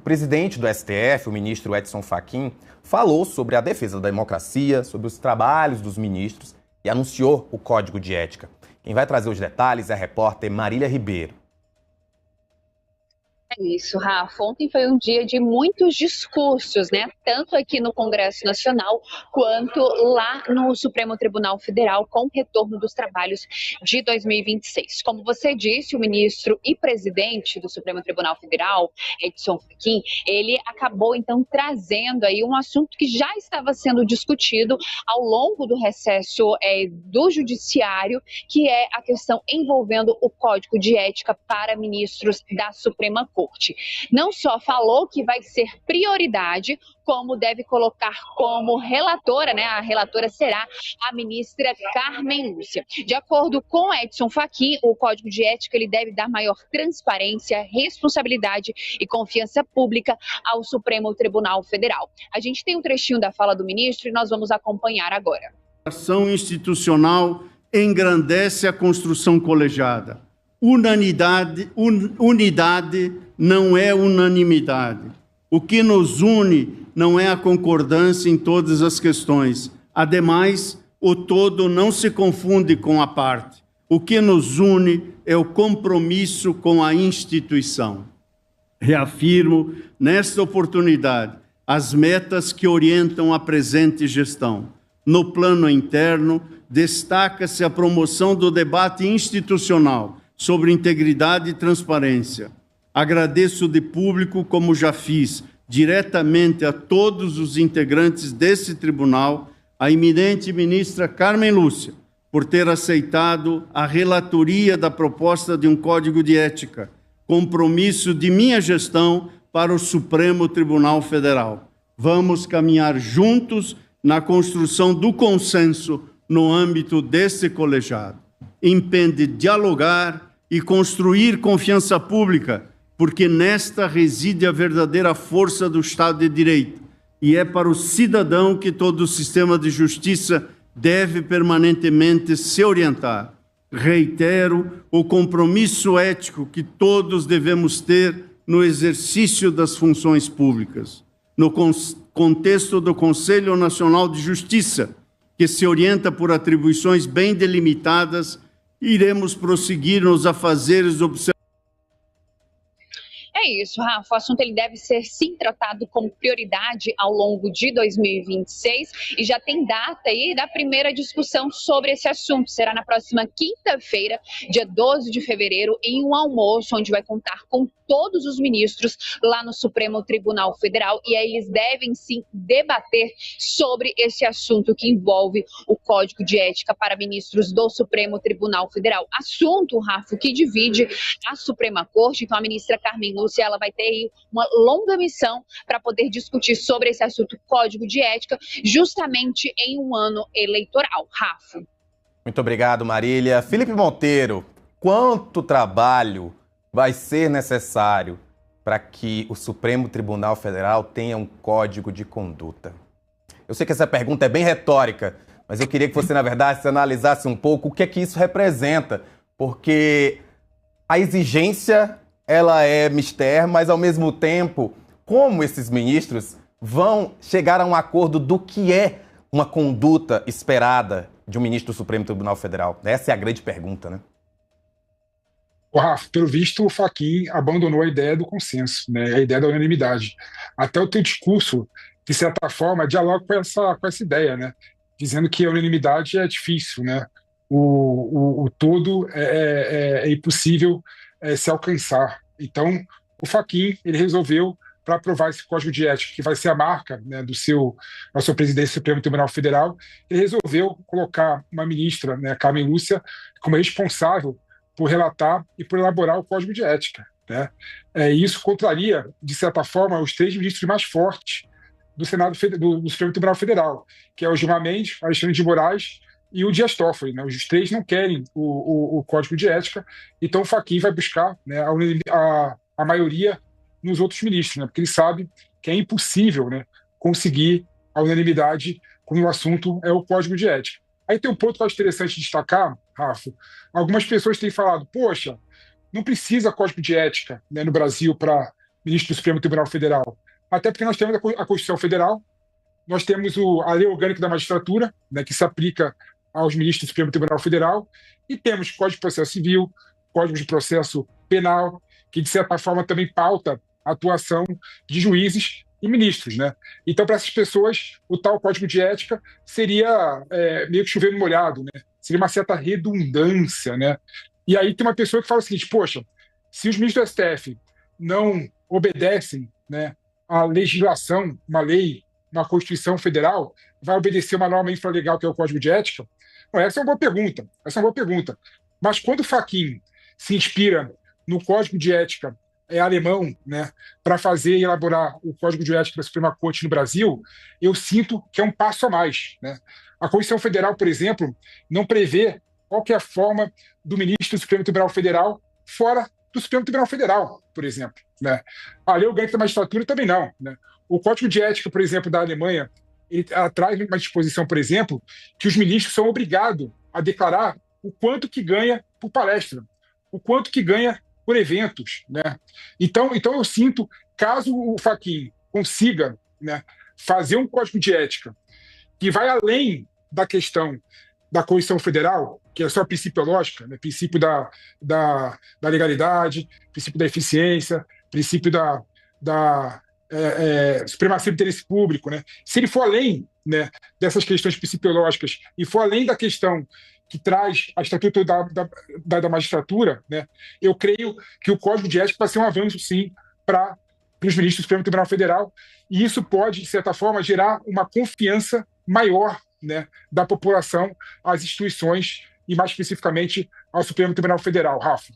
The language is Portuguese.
presidente do STF, o ministro Edson Fachin, falou sobre a defesa da democracia, sobre os trabalhos dos ministros e anunciou o Código de Ética. Quem vai trazer os detalhes é a repórter Marília Ribeiro. É isso, Rafa. Ontem foi um dia de muitos discursos, né? Tanto aqui no Congresso Nacional quanto lá no Supremo Tribunal Federal, com o retorno dos trabalhos de 2026. Como você disse, o ministro e presidente do Supremo Tribunal Federal, Edson Fachin, ele acabou então trazendo aí um assunto que já estava sendo discutido ao longo do recesso do Judiciário, que é a questão envolvendo o Código de Ética para ministros da Suprema Corte. Não só falou que vai ser prioridade, como deve colocar como relatora, né? A relatora será a ministra Carmen Lúcia. De acordo com Edson Fachin, o Código de Ética ele deve dar maior transparência, responsabilidade e confiança pública ao Supremo Tribunal Federal. A gente tem um trechinho da fala do ministro e nós vamos acompanhar agora. A ação institucional engrandece a construção colegiada. Unidade não é unanimidade. O que nos une não é a concordância em todas as questões. Ademais, o todo não se confunde com a parte. O que nos une é o compromisso com a instituição. Reafirmo, nesta oportunidade, as metas que orientam a presente gestão. No plano interno, destaca-se a promoção do debate institucional sobre integridade e transparência. Agradeço de público, como já fiz, diretamente a todos os integrantes desse tribunal, a eminente ministra Carmen Lúcia, por ter aceitado a relatoria da proposta de um Código de Ética, compromisso de minha gestão para o Supremo Tribunal Federal. Vamos caminhar juntos na construção do consenso no âmbito desse colegiado. Impende dialogar e construir confiança pública, porque nesta reside a verdadeira força do Estado de Direito, e é para o cidadão que todo o sistema de justiça deve permanentemente se orientar. Reitero o compromisso ético que todos devemos ter no exercício das funções públicas. No contexto do Conselho Nacional de Justiça, que se orienta por atribuições bem delimitadas, iremos prosseguir nos afazeres observados. É isso, Rafa. O assunto ele deve ser sim tratado como prioridade ao longo de 2026 e já tem data aí da primeira discussão sobre esse assunto. Será na próxima quinta-feira, dia 12 de fevereiro, em um almoço onde vai contar com todos os ministros lá no Supremo Tribunal Federal e aí eles devem sim debater sobre esse assunto que envolve o Código de Ética para ministros do Supremo Tribunal Federal. Assunto, Rafa, que divide a Suprema Corte. Então a ministra Carmen Lúcia ela vai ter aí uma longa missão para poder discutir sobre esse assunto Código de Ética justamente em um ano eleitoral. Rafa. Muito obrigado, Marília. Felipe Monteiro, quanto trabalho vai ser necessário para que o Supremo Tribunal Federal tenha um código de conduta? Eu sei que essa pergunta é bem retórica, mas eu queria que você, na verdade, se analisasse um pouco o que é que isso representa, porque a exigência, ela é mister, mas, ao mesmo tempo, como esses ministros vão chegar a um acordo do que é uma conduta esperada de um ministro do Supremo Tribunal Federal? Essa é a grande pergunta, né? Rafa, pelo visto, o Fachin abandonou a ideia do consenso, né, a ideia da unanimidade. Até o teu discurso, de certa forma, dialoga com essa ideia, né, dizendo que a unanimidade é difícil, né, o todo é impossível se alcançar. Então, o Fachin ele resolveu, para aprovar esse Código de Ética, que vai ser a marca, né, da sua presidência do Supremo Tribunal Federal, ele resolveu colocar uma ministra, né, Carmen Lúcia, como responsável por relatar e por elaborar o Código de Ética, né? Isso contraria, de certa forma, os três ministros mais fortes do do Supremo Tribunal Federal, que é o Gilmar Mendes, Alexandre de Moraes e o Dias Toffoli, né? Os três não querem o Código de Ética, então o Fachin vai buscar, né, a maioria nos outros ministros, né? Porque ele sabe que é impossível, né, conseguir a unanimidade quando o assunto é o Código de Ética. Aí tem um ponto que eu acho interessante destacar, Rafa. Algumas pessoas têm falado, poxa, não precisa código de ética, né, no Brasil para ministro do Supremo Tribunal Federal? Até porque nós temos a Constituição Federal, nós temos a Lei Orgânica da Magistratura, né, que se aplica aos ministros do Supremo Tribunal Federal, e temos Código de Processo Civil, Código de Processo Penal, que, de certa forma, também pauta a atuação de juízes e ministros, né? Então, para essas pessoas, o tal Código de Ética seria meio que chover no molhado, né? Seria uma certa redundância, né? E aí tem uma pessoa que fala o seguinte, poxa, se os ministros do STF não obedecem, né, à legislação, uma lei, uma Constituição Federal, vai obedecer uma norma infralegal que é o Código de Ética? Bom, essa é uma boa pergunta. Essa é uma boa pergunta. Mas quando o Fachin se inspira no Código de Ética alemão, né, para fazer e elaborar o Código de Ética da Suprema Corte no Brasil, eu sinto que é um passo a mais, né? A Constituição Federal, por exemplo, não prevê qualquer forma do ministro do Supremo Tribunal Federal fora do Supremo Tribunal Federal, por exemplo, né? A Lei Orgânica da Magistratura também não, né? O Código de Ética, por exemplo, da Alemanha, ele traz uma disposição, por exemplo, que os ministros são obrigados a declarar o quanto que ganha por palestra, o quanto que ganha por eventos, né? Então eu sinto, caso o Fachin consiga, né, fazer um código de ética que vai além da questão da Constituição Federal, que é só princípio lógica, né, princípio da legalidade, princípio da eficiência, princípio da supremacia do interesse público, né? Se ele for além, né, dessas questões principiológicas e for além da questão que traz a estatuto da magistratura, né, eu creio que o Código de Ética vai ser um avanço, sim, para os ministros do Supremo Tribunal Federal, e isso pode, de certa forma, gerar uma confiança maior, né, da população às instituições e, mais especificamente, ao Supremo Tribunal Federal. Rafa.